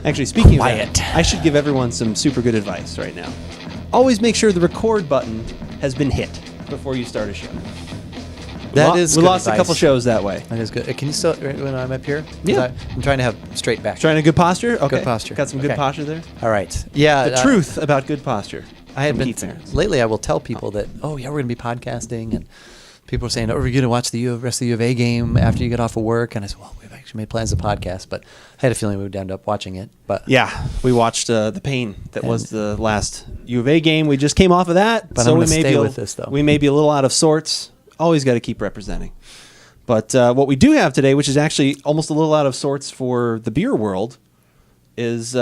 Actually, speaking Quiet. of that, I should give everyone some super good advice right now. Always make sure the record button has been hit before you start a show. That is we good lost advice. a couple shows that way. That is good. Can you still, when I'm up here? 'Cause Yeah. I'm trying to have straight back. Trying a good posture? Okay. Good posture. Got some good Okay. posture there? All right. Yeah. The truth about good posture. I had from been Keith Barron's. lately. I will tell people that, oh yeah, we're going to be podcasting, and people are saying, oh, we're going to watch the rest of the U of A game after you get off of work, and I said, well, we've actually made plans to podcast, but I had a feeling we would end up watching it. But Yeah, we watched the pain that was the last U of A game. We just came off of that, But so I'm we gonna may stay be with this, though. We may be a little out of sorts. Always got to keep representing. But what we do have today, which is actually almost a little out of sorts for the beer world, is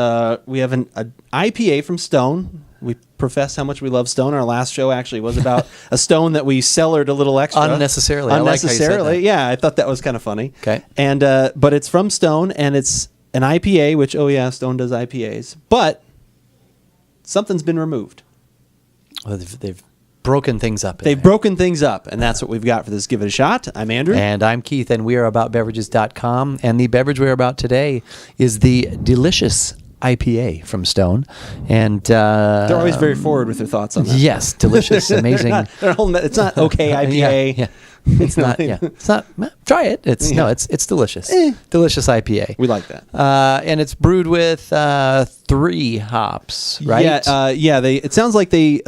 we have an IPA from Stone. We profess how much we love Stone. Our last show actually was about a Stone that we cellared a little extra. Unnecessarily. I like how you said that. Yeah, I thought that was kind of funny. Okay. And but it's from Stone, and it's an IPA, which, oh yeah, Stone does IPAs. But something's been removed. well, they've broken things up. They've broken things up, and that's what we've got for this Give It a Shot. I'm Andrew. And I'm Keith, and we are AboutBeverages.com. And the beverage we're about today is the delicious IPA from Stone. And They're always very forward with their thoughts on that. yes, delicious, amazing. It's not okay IPA. Yeah. It's not. Yeah, it's not. Try it. It's no. It's delicious. Delicious IPA. We like that. And it's brewed with 3 hops, right? Yeah. It sounds like they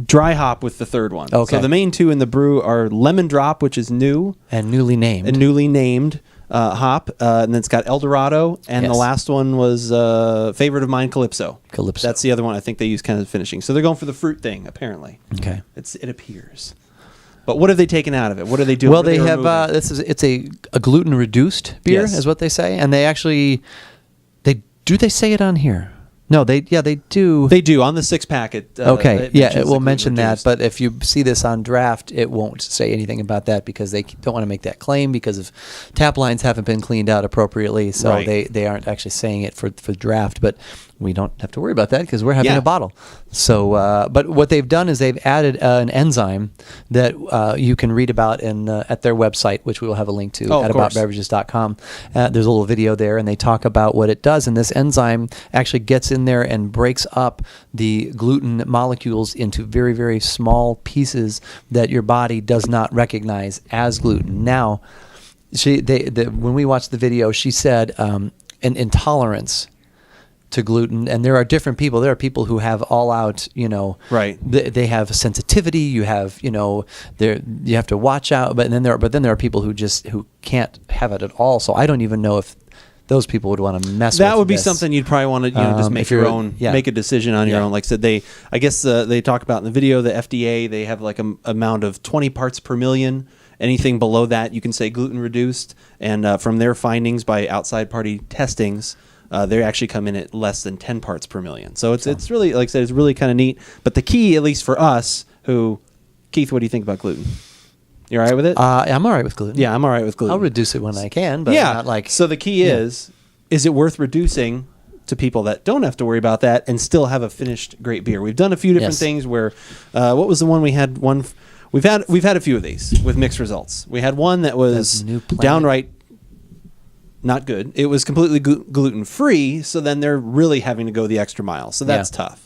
dry hop with the third one. Okay. So the main 2 in the brew are Lemon Drop, which is new And newly named. and newly named hop, and then it's got El Dorado, and Yes. the last one was favorite of mine, Calypso. Calypso. That's the other one I think they use kind of finishing. So they're going for the fruit thing, apparently. Okay. It appears. But what have they taken out of it? What are they doing? Well, What are they have. removing? It's a gluten reduced beer, Yes. is what they say, and they actually they say it on here. No, they do. They do on the 6-pack. It Okay, it yeah, mentions it will the mention that, gluten-reduced. but if you see this on draft, it won't say anything about that because they don't want to make that claim because of tap lines haven't been cleaned out appropriately, so Right. they aren't actually saying it for draft, but we don't have to worry about that because we're having Yeah. a bottle. So, but what they've done is they've added an enzyme that you can read about at their website, which we will have a link to at of course. AboutBeverages.com. There's a little video there, and they talk about what it does, and this enzyme actually gets in there and breaks up the gluten molecules into very, very small pieces that your body does not recognize as gluten. Now, when we watched the video, she said an intolerance to gluten, and there are different people. There are people who have all out, Right. They have sensitivity. You have, you have to watch out. But then there are people who can't have it at all. So I don't even know if those people would want to mess with That would be this. something you'd probably want to just make if you're- your own, yeah. make a decision on your Yeah. own. Like I said, I guess they talk about in the video, the FDA, they have like a amount of 20 parts per million. Anything below that, you can say gluten reduced. And from their findings by outside party testings, they actually come in at less than 10 parts per million. So it's really, like I said, it's really kind of neat. But the key, at least for us, Keith, what do you think about gluten? You all right with it? I'm all right with gluten. Yeah, I'm all right with gluten. I'll reduce it when I can, but yeah. not like. So the key is it worth reducing to people that don't have to worry about that and still have a finished great beer? We've done a few different Yes. things where, what was the one we had? We've had a few of these with mixed results. We had one that was New Planet. downright not good. It was completely gluten free. So then they're really having to go the extra mile. So that's tough.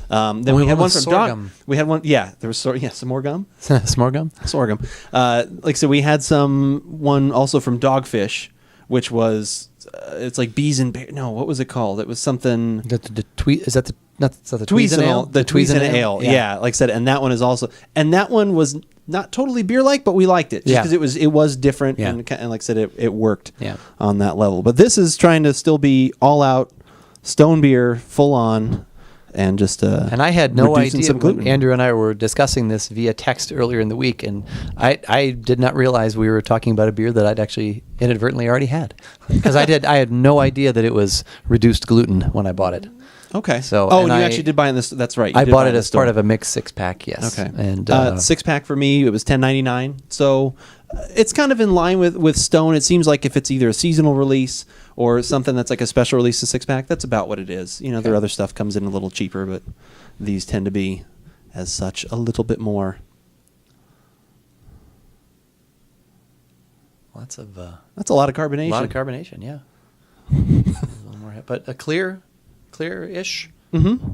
Then we had one from sorghum. We had one. Yeah, there was some more gum. Smorgum? Sorghum. Like I said, we had one also from Dogfish, which was it's like bees and bear. No, what was it called? It was something. Is that the Tweezen ale? The Tweezen ale. Yeah, like I said, and that one is also, and that one was not totally beer-like, but we liked it just Yeah. because it was different, Yeah. and like I said, it worked Yeah. on that level. But this is trying to still be all out Stone beer, full on. And just And I had no reducing idea some when gluten. Andrew and I were discussing this via text earlier in the week, and I did not realize we were talking about a beer that I'd actually inadvertently already had, because I had no idea that it was reduced gluten when I bought it. Okay. So, and and you I- actually did buy in this. That's right. You I did bought buy it in the as part store. of a mixed 6-pack. Yes. Okay. And 6-pack for me, it was $10.99. So it's kind of in line with Stone. It seems like if it's either a seasonal release or something that's like a special release of 6-pack, that's about what it is. Their other stuff comes in a little cheaper, but these tend to be, as such, a little bit more. That's a That's a lot of carbonation. lot of carbonation. Yeah. A little more color, but a clear-ish. Mm-hmm.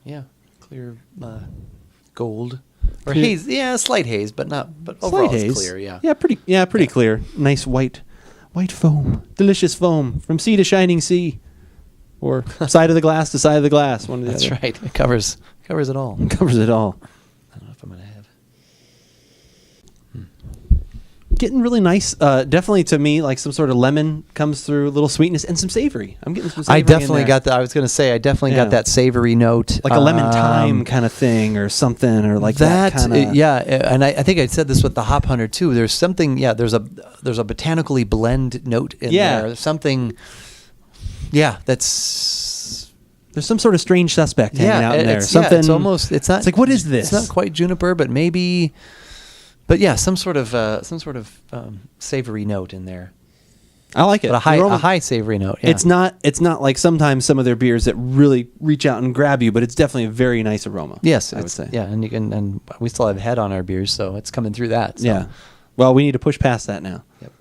Yeah, clear gold or haze. Yeah, slight haze, but overall it's clear. Yeah. Pretty clear. Nice white foam, delicious foam from sea to shining sea, or side of the glass to side of the glass. One of the That's other. right. It covers it all. It covers it all. I don't know if I'm gonna have. Getting really nice. Definitely to me, like some sort of lemon comes through, a little sweetness and some savory. I'm getting some savory. I definitely in there. got that. I was going to say I definitely got that savory note, like a lemon thyme kind of thing, or something, or like that kind of. Yeah, and I think I said this with the Hop Hunter too. There's something. Yeah, there's a botanically blend note in there. There's something. Yeah, there's some sort of strange suspect hanging out in there. Something. It's almost. It's not. It's like, what is this? It's not quite juniper, but maybe. But yeah, some sort of savory note in there. I like it. But a high savory note. Yeah. It's not like sometimes some of their beers that really reach out and grab you, but it's definitely a very nice aroma. Yes, I would say. Yeah, and we still have head on our beers, so it's coming through that. So. Yeah. Well, we need to push past that now. Yep.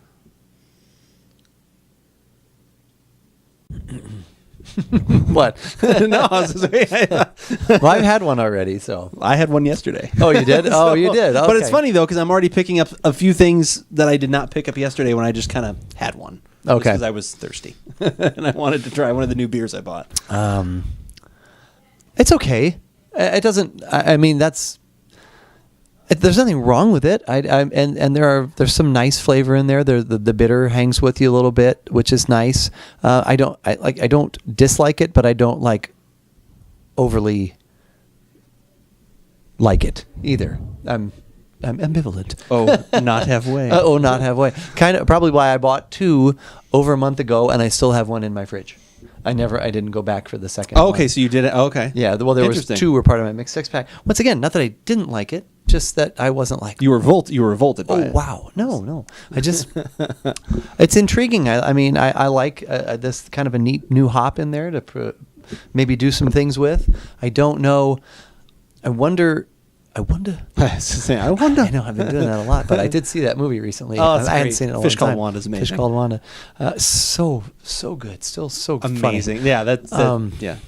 What? No, well, I've had one already, so I had one yesterday. Oh, you did? Oh, you did. Okay. But it's funny though, because I'm already picking up a few things that I did not pick up yesterday when I just kind of had one. Okay. Because I was thirsty and I wanted to try one of the new beers I bought. It's okay. It doesn't. I mean, there's nothing wrong with it. And there's some nice flavor in there. The bitter hangs with you a little bit, which is nice. I don't dislike it, but I don't overly like it either. I'm ambivalent. Oh, not halfway. Not halfway. Kind of probably why I bought 2 over a month ago, and I still have one in my fridge. I didn't go back for the second. Oh, okay, one. so you did it. Oh, okay. Yeah. Well, there was 2 were part of my mixed 6-pack. Once again, not that I didn't like it, just that I wasn't like. You were revolted by it. Oh wow! No. I just. It's intriguing. I like this kind of a neat new hop in there to maybe do some things with. I don't know. I wonder. I wonder. I know I've been doing that a lot, but I did see that movie recently. Oh, I hadn't seen it in a long Fish time. Called Wanda's amazing. Fish Called Wanda. So good. Still so amazing. Funny. Yeah, that's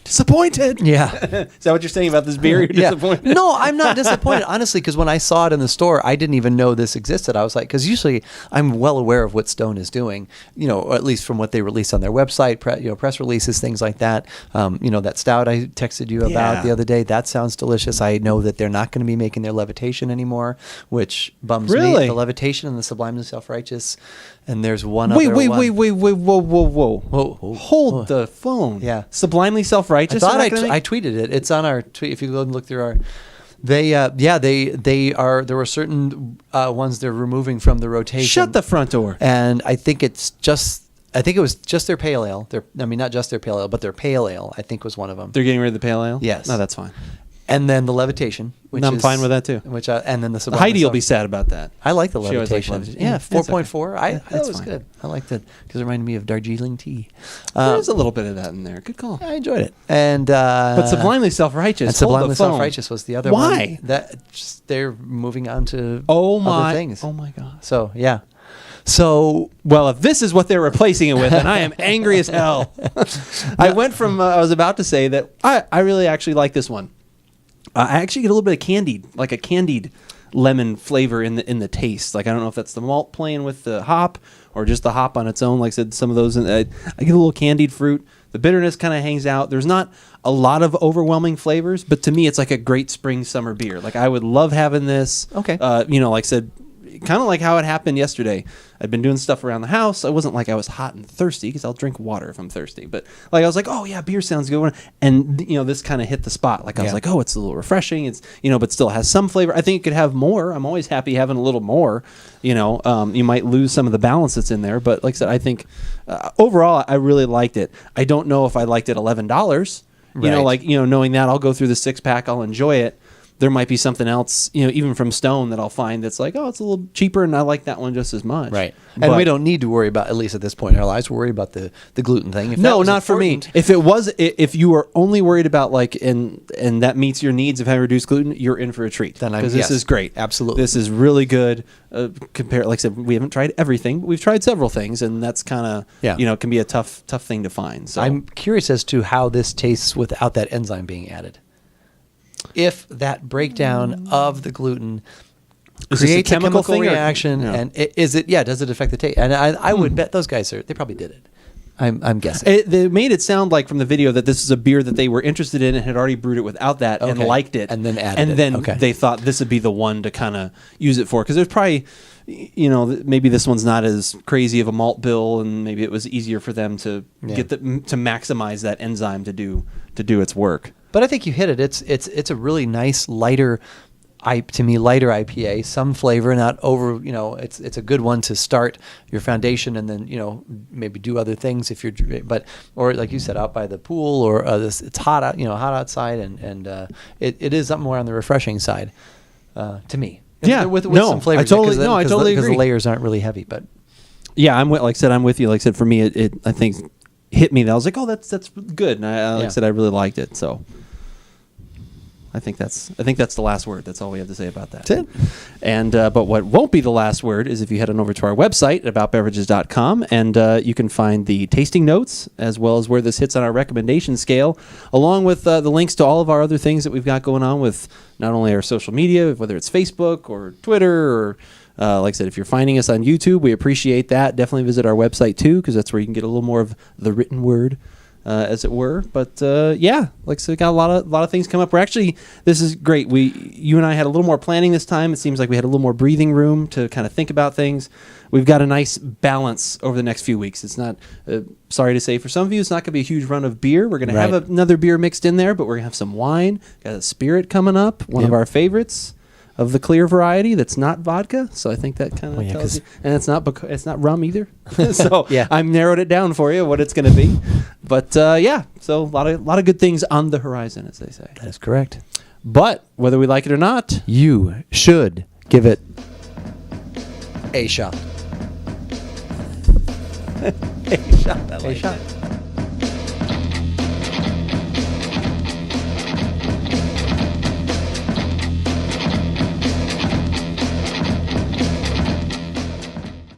disappointed. Yeah. Is that what you're saying about this beer? You're disappointed? No, I'm not disappointed, honestly, because when I saw it in the store, I didn't even know this existed. I was like, because usually I'm well aware of what Stone is doing, or at least from what they release on their website, press releases, things like that. That stout I texted you about the other day, that sounds delicious. I know that they're not going to be making their Levitation anymore, which bums me. The Levitation and the Sublimely Self-Righteous, and there's one other one. Wait, whoa. Hold the phone. Yeah. Sublimely Self-Righteous? I thought I tweeted it. It's on our tweet. If you go and look through our... They are. There were certain ones they're removing from the rotation. Shut the front door. And I think it was just their pale ale. Not just their pale ale, but their pale ale, I think, was one of them. They're getting rid of the pale ale? Yes. No, that's fine. And then the Levitation, which I'm fine with that too. And then the Sublimely Heidi will be sad about that. I like the She always liked Levitation. Levitation. Yeah, 4.4. Okay. That was good. I liked it because it reminded me of Darjeeling tea. There's a little bit of that in there. Good call. I enjoyed it. And but Sublimely Self-Righteous. And Sublimely Self-Righteous was the other one. Why? They're moving on to other things. Oh my God. So yeah. So, well, if this is what they're replacing it with, then I am angry as hell. I went from I was about to say that I really actually like this one. I actually get a little bit of candied lemon flavor in the taste. Like, I don't know if that's the malt playing with the hop or just the hop on its own. Like I said, some of those, I get a little candied fruit. The bitterness kind of hangs out. There's not a lot of overwhelming flavors, but to me, it's like a great spring summer beer. Like, I would love having this. Okay. Like I said, kind of like how it happened yesterday. I'd been doing stuff around the house. I wasn't like I was hot and thirsty, because I'll drink water if I'm thirsty. But like I was like, oh yeah, beer sounds good. And this kind of hit the spot. Like I was like, oh, it's a little refreshing. It's but still has some flavor. I think it could have more. I'm always happy having a little more. You might lose some of the balance that's in there, but like I said, I think overall I really liked it. I don't know if I liked it $11. Right. Knowing that I'll go through the 6-pack, I'll enjoy it. there might be something else, even from Stone that I'll find that's like, oh, it's a little cheaper and I like that one just as much. Right. And But- we don't need to worry about, at least at this point in our lives, worry about the gluten thing. If that No, was not for me. important- If you were only worried about and that meets your needs of having reduced gluten, you're in for a treat. Then because yes, this is great. absolutely. This is really good. Like I said, we haven't tried everything, but we've tried several things, and that's kind of can be a tough thing to find. So I'm curious as to how this tastes without that enzyme being added. If that breakdown of the gluten Is this a creates a chemical chemical thing or- reaction, Yeah. and does it affect the taste? And I would bet those guys they probably did it. I'm guessing. They made it sound like from the video that this is a beer that they were interested in and had already brewed it without that and Okay. liked it, And then added and it. then Okay. they thought this would be the one to kind of use it for, because there's probably, maybe this one's not as crazy of a malt bill, and maybe it was easier for them to Yeah. to maximize that enzyme to do its work. But I think you hit it. It's a really nice lighter lighter IPA, some flavor, not over, it's a good one to start your foundation, and then, maybe do other things if you're, or like you said, out by the pool, or it's hot out, hot outside, and it is something more on the refreshing side, to me. Yeah, with no, some flavors. I totally agree. Because the layers aren't really heavy, but Yeah, I'm with you. Like I said, for me, it I think hit me. That I was like, oh, that's good. And like I said, I really liked it. So I think that's the last word. That's all we have to say about that. That's it. And but what won't be the last word is if you head on over to our website at AboutBeverages.com, and you can find the tasting notes as well as where this hits on our recommendation scale, along with the links to all of our other things that we've got going on with not only our social media, whether it's Facebook or Twitter, or like I said, if you're finding us on YouTube, we appreciate that. Definitely visit our website too, because that's where you can get a little more of the written word. As it were, but like I said, we got a lot of things come up. This is great. You and I had a little more planning this time. It seems like we had a little more breathing room to kind of think about things. We've got a nice balance over the next few weeks. It's not, sorry to say, for some of you, it's not going to be a huge run of beer. We're going to have another beer mixed in there, but we're going to have some wine. Got a spirit coming up, one of our favorites of the clear variety that's not vodka. So I think that kind of tells you. And it's not rum either. So I've narrowed it down for you what it's going to be. But so a lot of good things on the horizon, as they say. that is correct. But whether we like it or not, You should give it a shot. a shot. I like A shot. it.